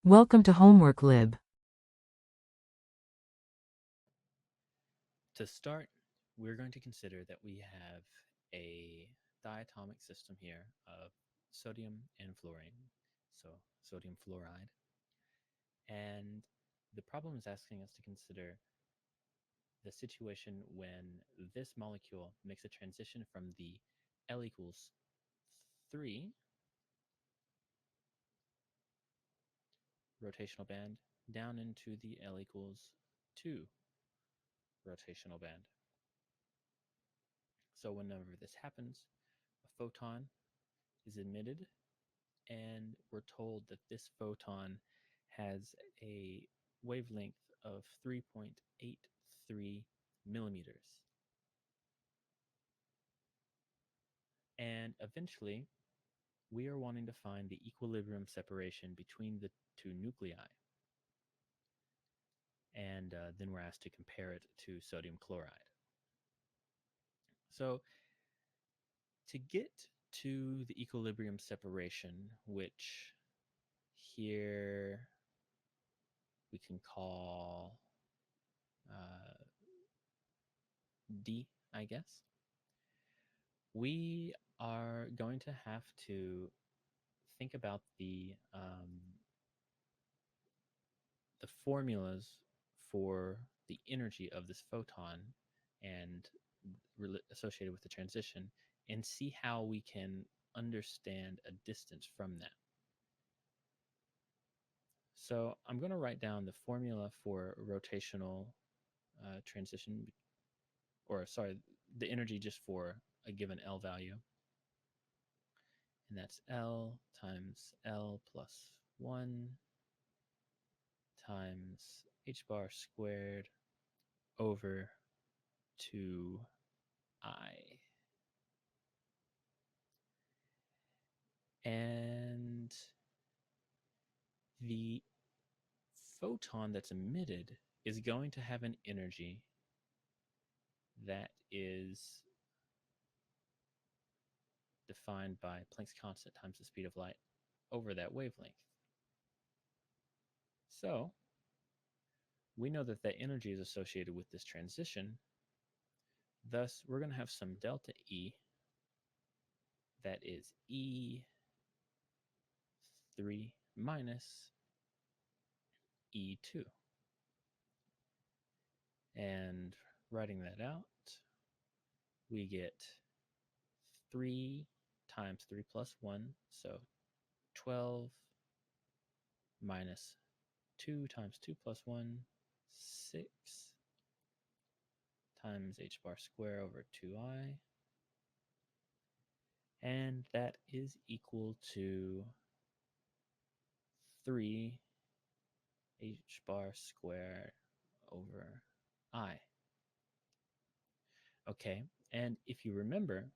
Welcome to Homework Lib. To start, we're going to consider that we have a diatomic system here of sodium and fluorine, so sodium fluoride. And the problem is asking us to consider the situation when this molecule makes a transition from the L equals 3 rotational band down into the L equals 2 rotational band. So whenever this happens, a photon is emitted, and we're told that this photon has a wavelength of 3.83 millimeters. And eventually, we are wanting to find the equilibrium separation between the two nuclei. And then we're asked to compare it to sodium chloride. So to get to the equilibrium separation, which here we can call uh, D, I guess, we are going to have to think about the formulas for the energy of this photon and associated with the transition, and see how we can understand a distance from that. So I'm going to write down the formula for rotational transition, or sorry, the energy just for a given L value. And that's L times L plus 1 times h bar squared over 2I. And the photon that's emitted is going to have an energy that is defined by Planck's constant times the speed of light over that wavelength. So we know that that energy is associated with this transition. Thus, we're going to have some delta E that is E3 minus E2. And writing that out, we get 3 times 3 plus 1, so 12 minus 2 times 2 plus 1, 6 times h bar square over 2I. And that is equal to 3 h bar square over I. Okay, and if you remember,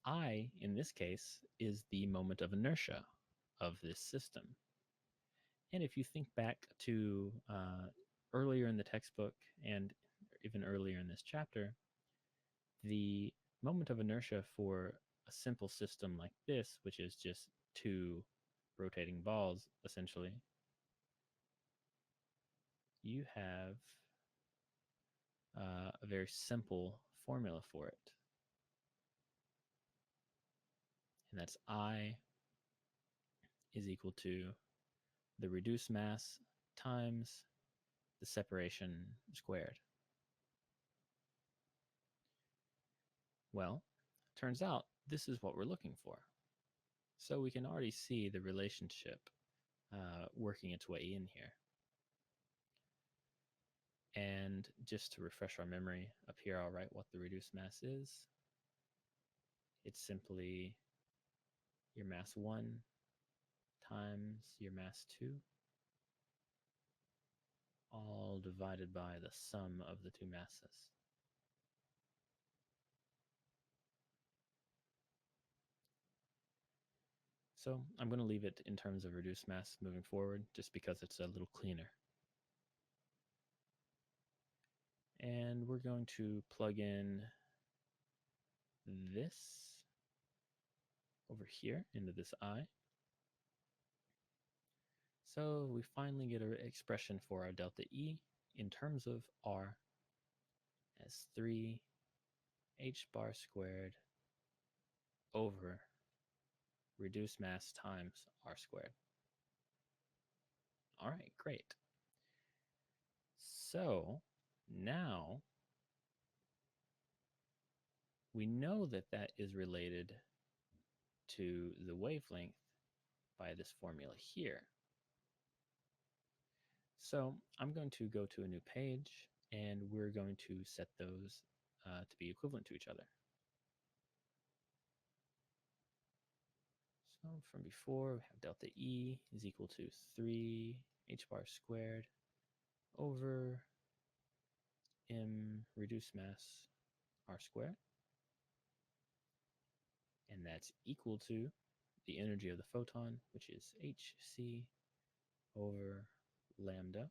I, in this case, is the moment of inertia of this system. And if you think back to earlier in the textbook and even earlier in this chapter, the moment of inertia for a simple system like this, which is just two rotating balls, essentially, you have a very simple formula for it. And that's I is equal to the reduced mass times the separation squared. Well, turns out this is what we're looking for. So we can already see the relationship working its way in here. And just to refresh our memory, up here I'll write what the reduced mass is. It's simply your mass 1 times your mass 2, all divided by the sum of the two masses. So I'm going to leave it in terms of reduced mass moving forward, just because it's a little cleaner. And we're going to plug in this over here into this I. So we finally get an expression for our delta E in terms of R as 3 h bar squared over reduced mass times R squared. All right, great. So now we know that that is related to the wavelength by this formula here. So I'm going to go to a new page and we're going to set those to be equivalent to each other. So from before, we have delta E is equal to 3 h bar squared over m reduced mass r squared. And that's equal to the energy of the photon, which is hc over lambda.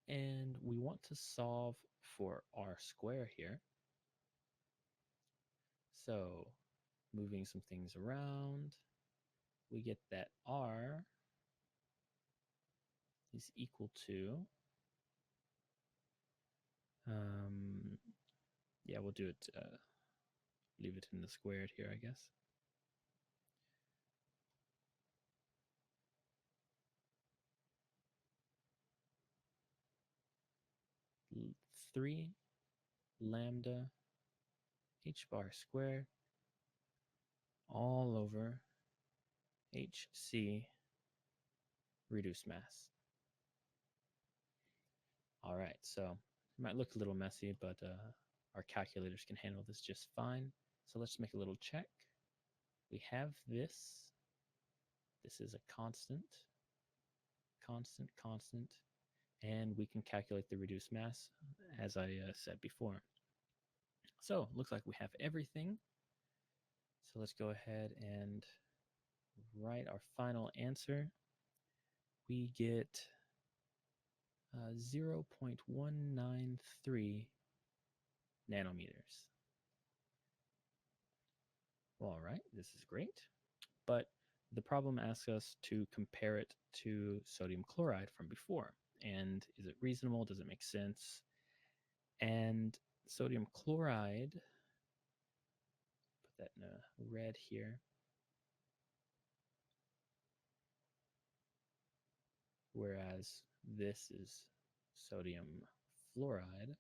And we want to solve for r squared here. So moving some things around, we get that r is equal to, yeah, we'll do it, leave it in the squared here, I guess. Three lambda h bar squared all over hc reduced mass. All right, so it might look a little messy, but our calculators can handle this just fine. So let's make a little check. We have this. This is a constant, constant, and we can calculate the reduced mass as I said before. So looks like we have everything. So let's go ahead and write our final answer. We get 0.193 nanometers. Well, all right, this is great. But the problem asks us to compare it to sodium chloride from before. And is it reasonable? Does it make sense? And sodium chloride, put that in a red here, whereas this is sodium fluoride.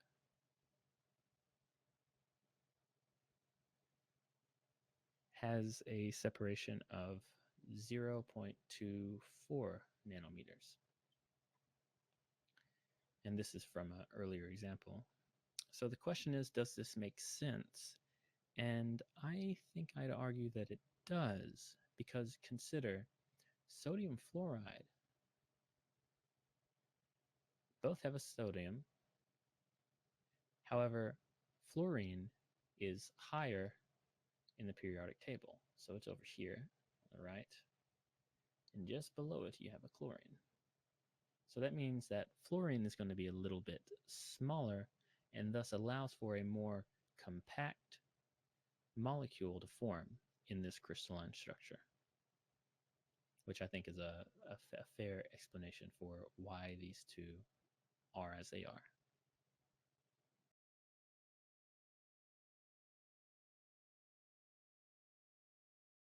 Has a separation of 0.24 nanometers. And this is from an earlier example. So the question is, does this make sense? And I think I'd argue that it does, because consider sodium fluoride. Both have a sodium. However, fluorine is higher in the periodic table. So it's over here on the right. And just below it, you have a chlorine. So that means that fluorine is going to be a little bit smaller and thus allows for a more compact molecule to form in this crystalline structure, which I think is a fair explanation for why these two are as they are.